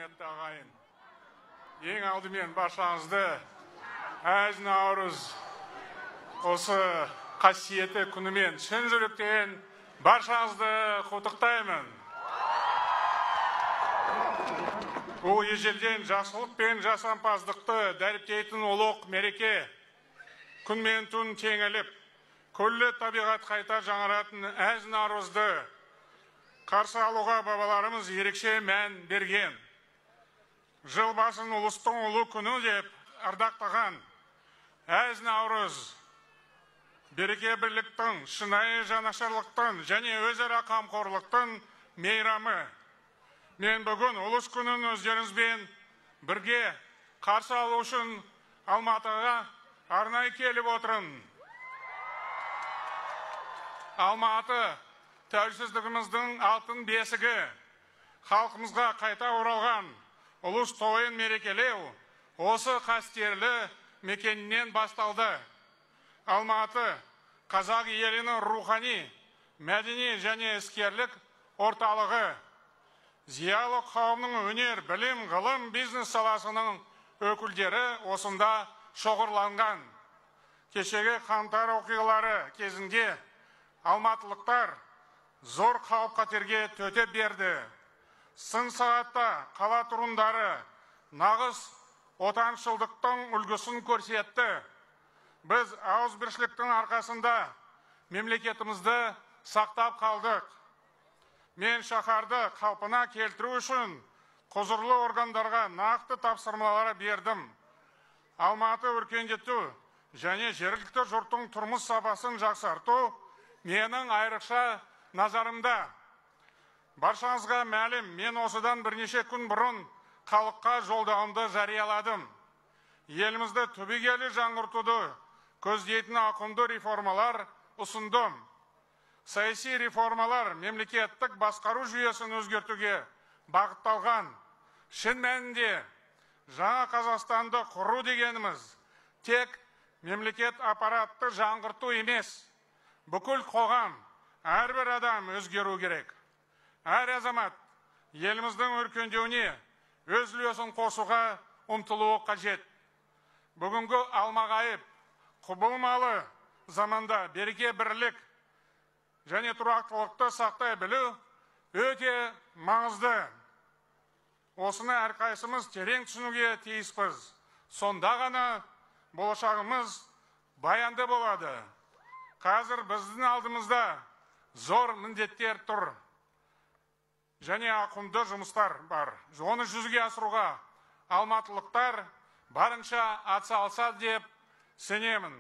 құрметті ағайын, ең алдымен баршаңызды әз наурыз осы қасиетті күнімен шын жүректен баршаңызды құттықтаймын. Бұл ежелден жақсылық пен жасампаздықты дәріптейтін ұлық мереке, күн мен түн теңеліп, күллі табиғат қайта жаңаратын әз наурызды қарсы алуға бабаларымыз ерекше мән берген. Жыл басын ұлыстың ұлы күні деп ардақтаған әз наурыз береке бірліктің, шынайы жанашырлықтың және өзара қамқорлықтың мейрамы. Мен бүгін ұлыс күнін өздеріңізбен бірге қарсы алу үшін Алматыға арнайы келіп отырмын. Алматы тәуелсіздігіміздің алтын бесігі, халқымызға қайта оралған ұлыс тойын мерекелеу осы қастерлі мекенінен басталды. Алматы қазақ елінің рухани, мәдени және іскерлік орталығы. Зиялы қауымның өнер, білім, ғылым, бизнес саласының өкілдері осында шоғырланған. Кешегі қаңтар оқиғалары кезінде алматылықтар зор қауіп қатерге төтеп берді. Сын сағатта қала тұрғындары нағыз отаншылдықтың үлгісін көрсетті. Біз ауызбіршіліктің арқасында мемлекетімізді сақтап қалдық. Мен шаһарды қалпына келтіру үшін құзырлы органдарға нақты тапсырмалар бердім. Алматы өркендету және жергілікті жұрттың тұрмыс сапасын жақсарту менің айрықша назарымда. Баршаңызға мәлім, мен осыдан бірнеше күн бұрын халыққа жолдауымды жарияладым. Елімізді түбегейлі жаңғыртуды көздейтін ауқымды реформалар ұсындым. Саяси реформалар мемлекеттік басқару жүйесін өзгертуге бағытталған. Шын мәнінде жаңа Қазақстанды құру дегеніміз тек мемлекет аппаратты жаңғырту емес, бүкіл қоғам, әрбір адам өзгеру керек. Әр азамат еліміздің өркендеуіне өз үлесін қосуға ұмтылуы қажет. Бүгінгі алмағайып, құбылмалы заманда береке бірлік және тұрақтылықты сақтай білу өте маңызды. Осыны әрқайсымыз терең түсінуге тиіспіз. Сонда ғана болашағымыз баянды болады. Қазір біздің алдымызда зор міндеттер тұр және ауқымды жұмыстар бар. Оны жүзеге асыруға алматылықтар барынша атсалысады деп сенемін.